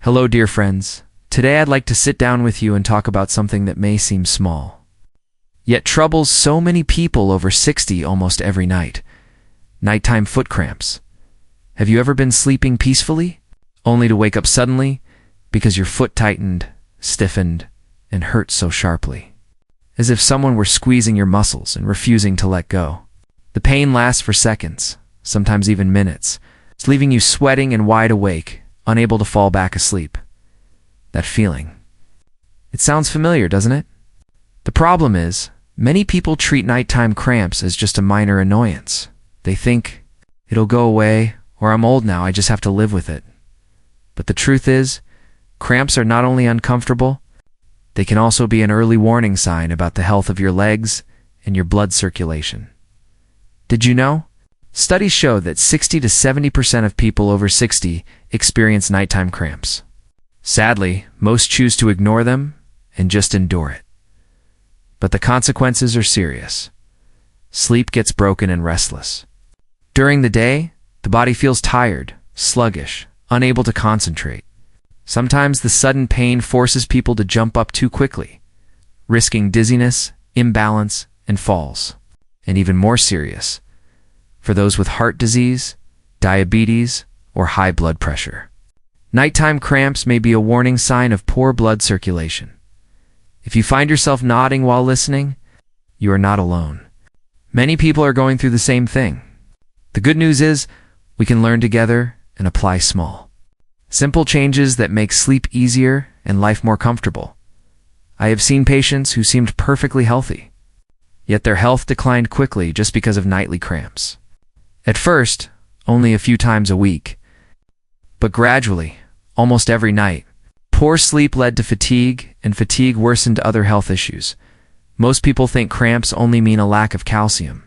Hello, dear friends. Today I'd like to sit down with you and talk about something that may seem small, yet troubles so many people over 60 almost every night. Nighttime foot cramps. Have you ever been sleeping peacefully, only to wake up suddenly because your foot tightened, stiffened, and hurt so sharply, as if someone were squeezing your muscles and refusing to let go? The pain lasts for seconds, sometimes even minutes, leaving you sweating and wide awake, unable to fall back asleep. That feeling. It sounds familiar, doesn't it? The problem is, many people treat nighttime cramps as just a minor annoyance. They think, it'll go away, or I'm old now, I just have to live with it. But the truth is, cramps are not only uncomfortable, they can also be an early warning sign about the health of your legs and your blood circulation. Did you know? Studies show that 60 to 70% of people over 60 experience nighttime cramps. Sadly, most choose to ignore them and just endure it. But the consequences are serious. Sleep gets broken and restless. During the day, the body feels tired, sluggish, unable to concentrate. Sometimes the sudden pain forces people to jump up too quickly, risking dizziness, imbalance, and falls. And even more serious, for those with heart disease, diabetes, or high blood pressure. Nighttime cramps may be a warning sign of poor blood circulation. If you find yourself nodding while listening, you are not alone. Many people are going through the same thing. The good news is, we can learn together and apply small, simple changes that make sleep easier and life more comfortable. I have seen patients who seemed perfectly healthy, yet their health declined quickly just because of nightly cramps. At first, only a few times a week, but gradually, almost every night. Poor sleep led to fatigue, and fatigue worsened other health issues. Most people think cramps only mean a lack of calcium,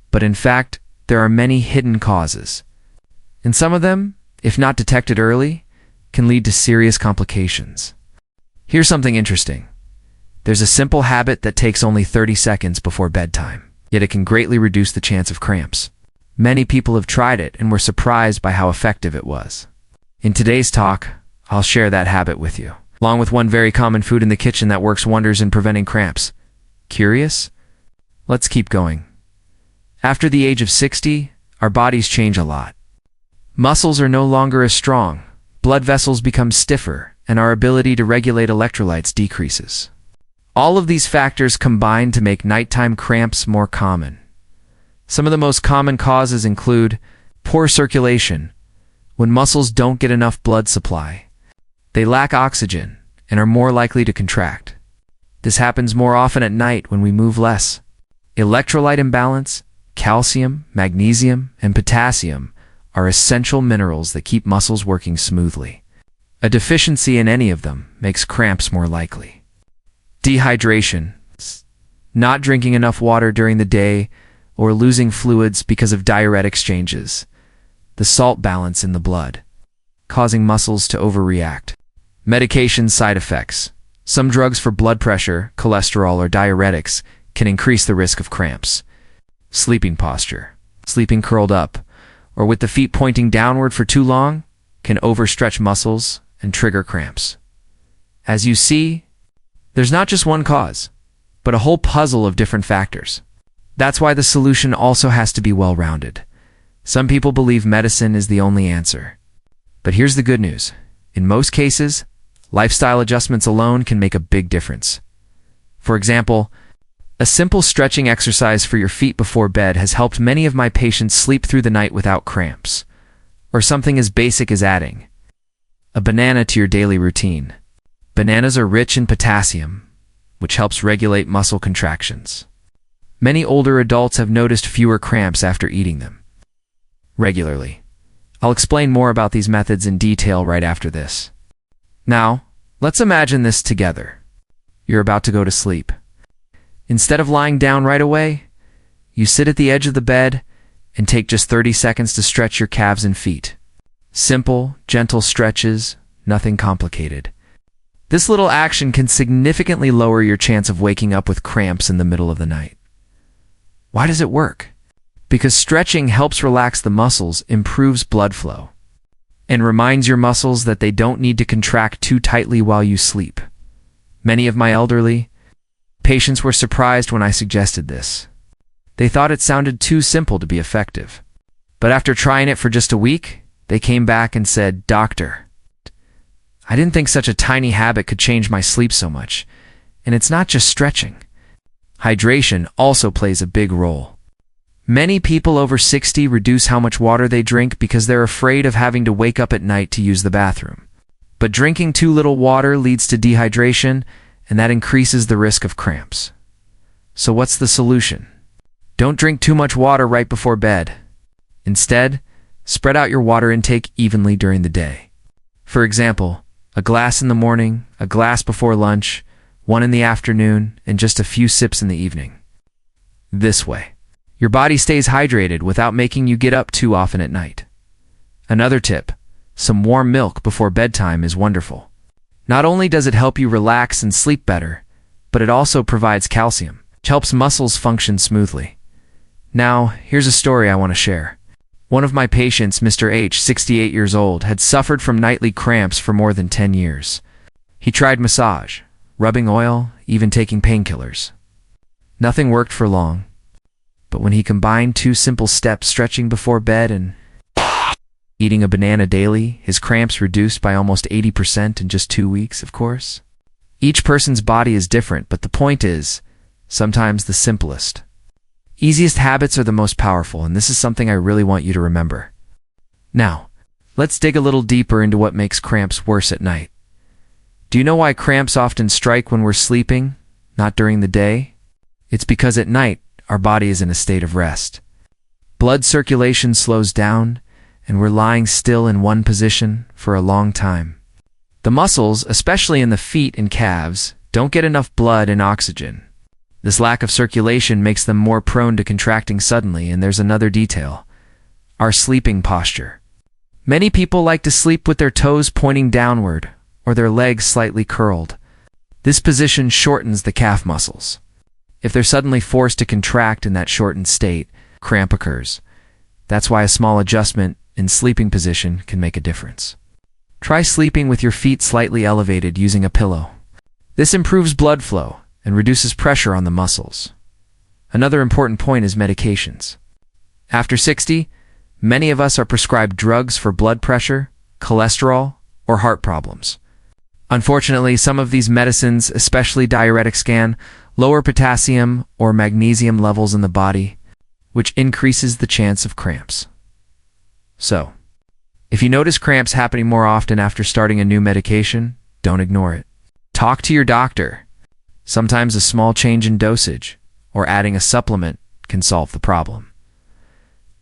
but in fact, there are many hidden causes. And some of them, if not detected early, can lead to serious complications. Here's something interesting. There's a simple habit that takes only 30 seconds before bedtime, yet it can greatly reduce the chance of cramps. Many people have tried it and were surprised by how effective it was. In today's talk, I'll share that habit with you, along with one very common food in the kitchen that works wonders in preventing cramps. Curious? Let's keep going. After the age of 60, our bodies change a lot. Muscles are no longer as strong, blood vessels become stiffer, and our ability to regulate electrolytes decreases. All of these factors combine to make nighttime cramps more common. Some of the most common causes include poor circulation. When muscles don't get enough blood supply, they lack oxygen and are more likely to contract. This happens more often at night when we move less. Electrolyte imbalance, calcium, magnesium, and potassium are essential minerals that keep muscles working smoothly. A deficiency in any of them makes cramps more likely. Dehydration, not drinking enough water during the day, or losing fluids because of diuretic exchanges. The salt balance in the blood, causing muscles to overreact. Medication side effects. Some drugs for blood pressure, cholesterol, or diuretics can increase the risk of cramps. Sleeping posture. Sleeping curled up, or with the feet pointing downward for too long, can overstretch muscles and trigger cramps. As you see, there's not just one cause, but a whole puzzle of different factors. That's why the solution also has to be well-rounded. Some people believe medicine is the only answer. But here's the good news. In most cases, lifestyle adjustments alone can make a big difference. For example, a simple stretching exercise for your feet before bed has helped many of my patients sleep through the night without cramps. Or something as basic as adding a banana to your daily routine. Bananas are rich in potassium, which helps regulate muscle contractions. Many older adults have noticed fewer cramps after eating them regularly. I'll explain more about these methods in detail right after this. Now, let's imagine this together. You're about to go to sleep. Instead of lying down right away, you sit at the edge of the bed and take just 30 seconds to stretch your calves and feet. Simple, gentle stretches, nothing complicated. This little action can significantly lower your chance of waking up with cramps in the middle of the night. Why does it work? Because stretching helps relax the muscles, improves blood flow, and reminds your muscles that they don't need to contract too tightly while you sleep. Many of my elderly patients were surprised when I suggested this. They thought it sounded too simple to be effective. But after trying it for just a week, they came back and said, "Doctor, I didn't think such a tiny habit could change my sleep so much. And it's not just stretching. Hydration also plays a big role." Many people over 60 reduce how much water they drink because they're afraid of having to wake up at night to use the bathroom. But drinking too little water leads to dehydration, and that increases the risk of cramps. So what's the solution? Don't drink too much water right before bed. Instead, spread out your water intake evenly during the day. For example, a glass in the morning, a glass before lunch, one in the afternoon, and just a few sips in the evening. This way, your body stays hydrated without making you get up too often at night. Another tip, some warm milk before bedtime is wonderful. Not only does it help you relax and sleep better, but it also provides calcium, which helps muscles function smoothly. Now, here's a story I want to share. One of my patients, Mr. H, 68 years old, had suffered from nightly cramps for more than 10 years. He tried massage, rubbing oil, even taking painkillers. Nothing worked for long. But when he combined 2 simple steps, stretching before bed and eating a banana daily, his cramps reduced by almost 80% in just 2 weeks, of course. Each person's body is different, but the point is, sometimes the simplest, easiest habits are the most powerful, and this is something I really want you to remember. Now, let's dig a little deeper into what makes cramps worse at night. Do you know why cramps often strike when we're sleeping, not during the day? It's because at night, our body is in a state of rest. Blood circulation slows down, and we're lying still in one position for a long time. The muscles, especially in the feet and calves, don't get enough blood and oxygen. This lack of circulation makes them more prone to contracting suddenly, and there's another detail: our sleeping posture. Many people like to sleep with their toes pointing downward, or their legs slightly curled. This position shortens the calf muscles. If they're suddenly forced to contract in that shortened state, cramp occurs. That's why a small adjustment in sleeping position can make a difference. Try sleeping with your feet slightly elevated using a pillow. This improves blood flow and reduces pressure on the muscles. Another important point is medications. After 60, many of us are prescribed drugs for blood pressure, cholesterol, or heart problems. Unfortunately, some of these medicines, especially diuretics, can lower potassium or magnesium levels in the body, which increases the chance of cramps. So, if you notice cramps happening more often after starting a new medication, don't ignore it. Talk to your doctor. Sometimes a small change in dosage or adding a supplement can solve the problem.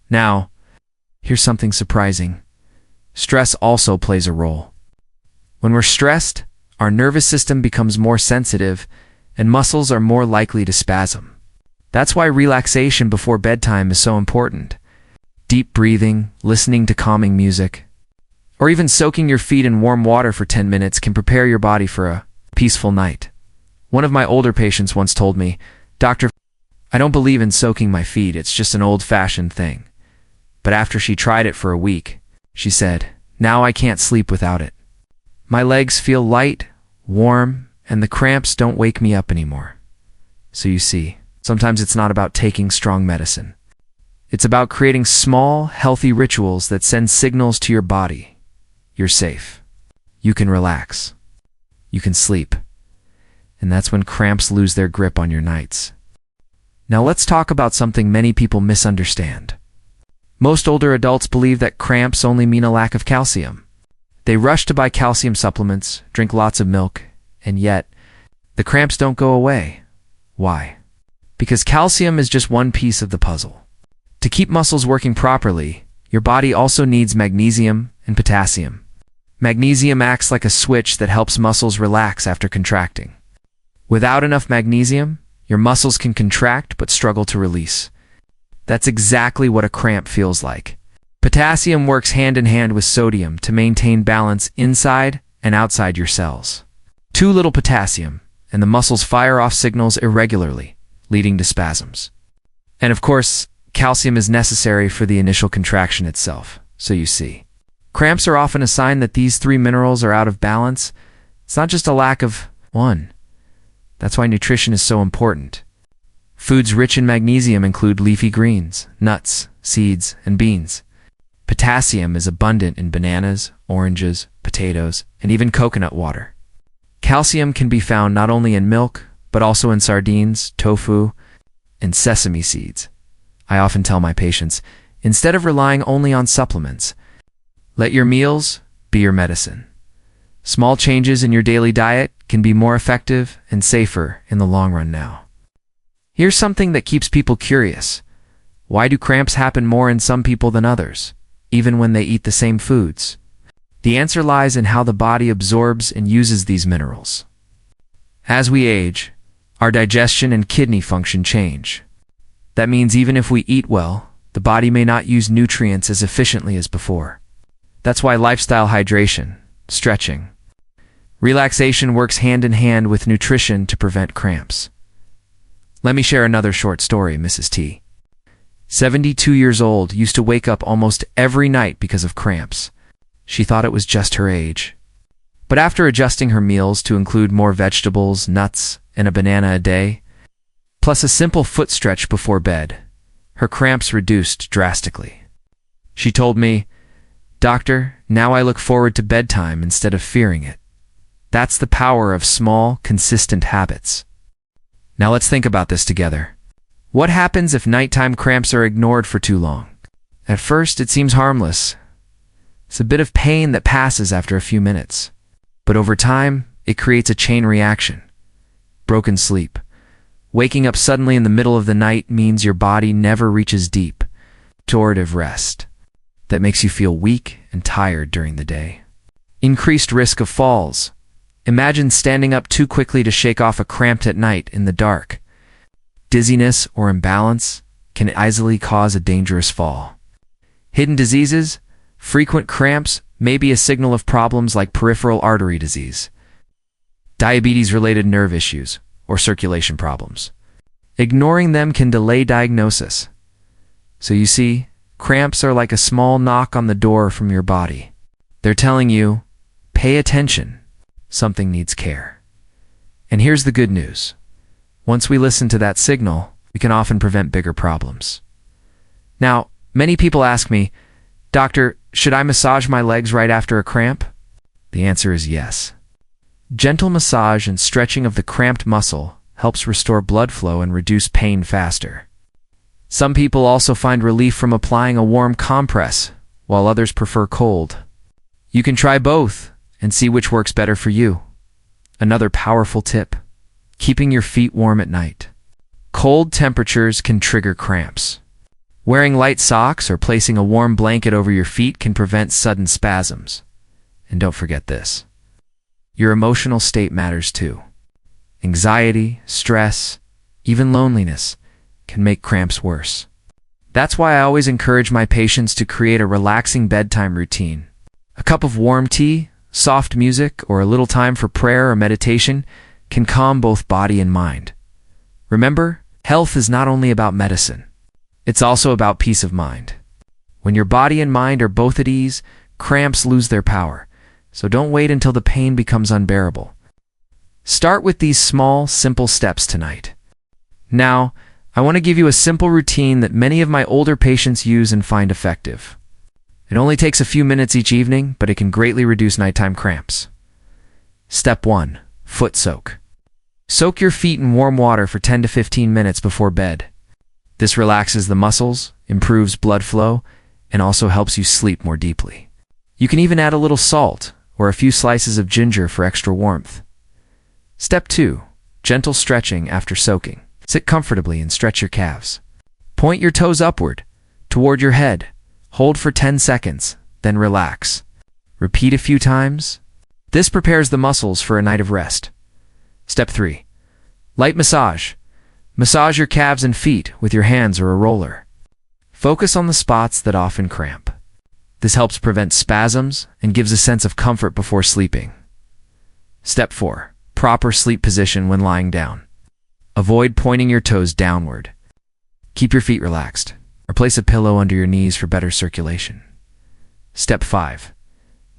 Now, here's something surprising. Stress also plays a role. When we're stressed, our nervous system becomes more sensitive and muscles are more likely to spasm. That's why relaxation before bedtime is so important. Deep breathing, listening to calming music, or even soaking your feet in warm water for 10 minutes can prepare your body for a peaceful night. One of my older patients once told me, "Doctor, I don't believe in soaking my feet, it's just an old-fashioned thing." But after she tried it for a week, she said, "Now I can't sleep without it. My legs feel light, warm, and the cramps don't wake me up anymore." So you see, sometimes it's not about taking strong medicine. It's about creating small, healthy rituals that send signals to your body. You're safe. You can relax. You can sleep. And that's when cramps lose their grip on your nights. Now let's talk about something many people misunderstand. Most older adults believe that cramps only mean a lack of calcium. They rush to buy calcium supplements, drink lots of milk, and yet, the cramps don't go away. Why? Because calcium is just one piece of the puzzle. To keep muscles working properly, your body also needs magnesium and potassium. Magnesium acts like a switch that helps muscles relax after contracting. Without enough magnesium, your muscles can contract but struggle to release. That's exactly what a cramp feels like. Potassium works hand in hand with sodium to maintain balance inside and outside your cells. Too little potassium, and the muscles fire off signals irregularly, leading to spasms. And of course, calcium is necessary for the initial contraction itself. So you see, Cramps are often a sign that these three minerals are out of balance. It's not just a lack of one. That's why nutrition is so important. Foods rich in magnesium include leafy greens, nuts, seeds, and beans. Potassium is abundant in bananas, oranges, potatoes, and even coconut water. Calcium can be found not only in milk, but also in sardines, tofu, and sesame seeds. I often tell my patients, instead of relying only on supplements, let your meals be your medicine. Small changes in your daily diet can be more effective and safer in the long run now. Here's something that keeps people curious. Why do cramps happen more in some people than others, even when they eat the same foods? The answer lies in how the body absorbs and uses these minerals. As we age, our digestion and kidney function change. That means even if we eat well, the body may not use nutrients as efficiently as before. That's why lifestyle hydration, stretching, relaxation works hand in hand with nutrition to prevent cramps. Let me share another short story, Mrs. T. 72 years old, used to wake up almost every night because of cramps. She thought it was just her age. But after adjusting her meals to include more vegetables, nuts, and a banana a day, plus a simple foot stretch before bed, her cramps reduced drastically. She told me, "Doctor, now I look forward to bedtime instead of fearing it." That's the power of small, consistent habits. Now let's think about this together. What happens if nighttime cramps are ignored for too long? At first, it seems harmless. It's a bit of pain that passes after a few minutes. But over time, it creates a chain reaction. Broken sleep. Waking up suddenly in the middle of the night means your body never reaches deep, restorative rest. That makes you feel weak and tired during the day. Increased risk of falls. Imagine standing up too quickly to shake off a cramp at night in the dark. Dizziness or imbalance can easily cause a dangerous fall. Hidden diseases. Frequent cramps may be a signal of problems like peripheral artery disease, diabetes-related nerve issues, or circulation problems. Ignoring them can delay diagnosis. So you see, cramps are like a small knock on the door from your body. They're telling you, pay attention, something needs care. And here's the good news. Once we listen to that signal, we can often prevent bigger problems. Now, many people ask me, "Doctor, should I massage my legs right after a cramp?" The answer is yes. Gentle massage and stretching of the cramped muscle helps restore blood flow and reduce pain faster. Some people also find relief from applying a warm compress, while others prefer cold. You can try both and see which works better for you. Another powerful tip: keeping your feet warm at night. Cold temperatures can trigger cramps. Wearing light socks or placing a warm blanket over your feet can prevent sudden spasms. And don't forget this: your emotional state matters too. Anxiety, stress, even loneliness can make cramps worse. That's why I always encourage my patients to create a relaxing bedtime routine. A cup of warm tea, soft music, or a little time for prayer or meditation can calm both body and mind. Remember, health is not only about medicine. It's also about peace of mind. When your body and mind are both at ease, cramps lose their power. So don't wait until the pain becomes unbearable. Start with these small, simple steps tonight. Now, I want to give you a simple routine that many of my older patients use and find effective. It only takes a few minutes each evening, but it can greatly reduce nighttime cramps. Step 1. Foot soak. Soak your feet in warm water for 10 to 15 minutes before bed. This relaxes the muscles, improves blood flow, and also helps you sleep more deeply. You can even add a little salt or a few slices of ginger for extra warmth. Step 2. Gentle stretching after soaking. Sit comfortably and stretch your calves. Point your toes upward, toward your head. Hold for 10 seconds, then relax. Repeat a few times. This prepares the muscles for a night of rest. Step 3. Light massage. Massage your calves and feet with your hands or a roller. Focus on the spots that often cramp. This helps prevent spasms and gives a sense of comfort before sleeping. Step 4. Proper sleep position when lying down. Avoid pointing your toes downward. Keep your feet relaxed, or place a pillow under your knees for better circulation. Step 5.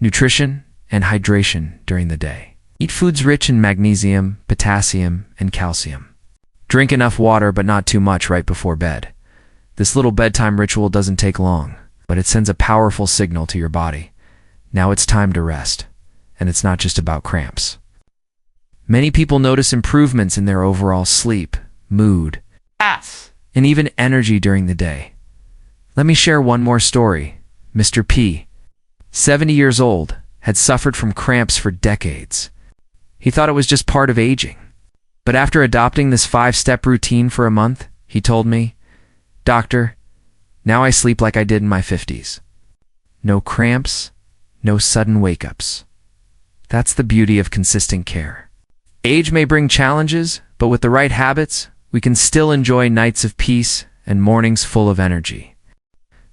nutrition, and hydration during the day. Eat foods rich in magnesium, potassium, and calcium. Drink enough water but not too much right before bed. This little bedtime ritual doesn't take long, but it sends a powerful signal to your body. Now it's time to rest, and it's not just about cramps. Many people notice improvements in their overall sleep, mood, and even energy during the day. Let me share one more story. Mr. P, 70 years old, had suffered from cramps for decades. He thought it was just part of aging. But after adopting this 5-step routine for a month, he told me, "Doctor, now I sleep like I did in my 50s. No cramps, no sudden wake-ups." That's the beauty of consistent care. Age may bring challenges, but with the right habits, we can still enjoy nights of peace and mornings full of energy.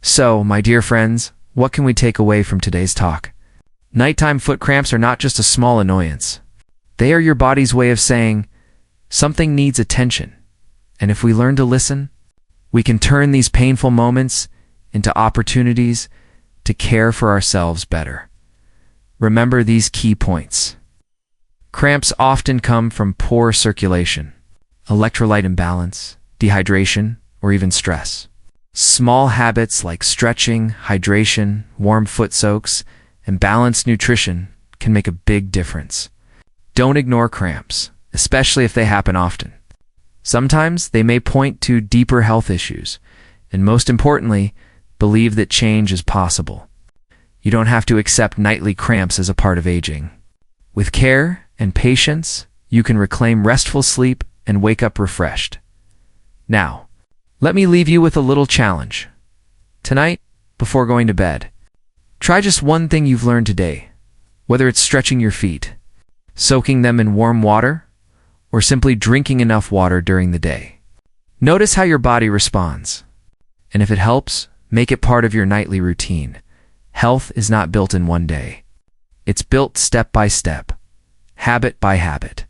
So, my dear friends, what can we take away from today's talk? Nighttime foot cramps are not just a small annoyance. They are your body's way of saying, something needs attention. And if we learn to listen, we can turn these painful moments into opportunities to care for ourselves better. Remember these key points. Cramps often come from poor circulation, electrolyte imbalance, dehydration, or even stress. Small habits like stretching, hydration, warm foot soaks, and balanced nutrition can make a big difference. Don't ignore cramps, especially if they happen often. Sometimes they may point to deeper health issues, and most importantly, believe that change is possible. You don't have to accept nightly cramps as a part of aging. With care and patience, you can reclaim restful sleep and wake up refreshed. Now, let me leave you with a little challenge. Tonight, before going to bed, try just one thing you've learned today, whether it's stretching your feet, soaking them in warm water, or simply drinking enough water during the day. Notice how your body responds, and if it helps, make it part of your nightly routine. Health is not built in one day. It's built step by step, habit by habit.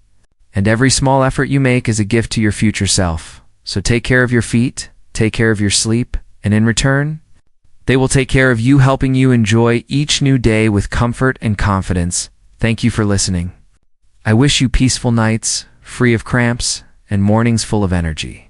And every small effort you make is a gift to your future self. So take care of your feet, take care of your sleep, and in return, they will take care of you, helping you enjoy each new day with comfort and confidence. Thank you for listening. I wish you peaceful nights, free of cramps, and mornings full of energy.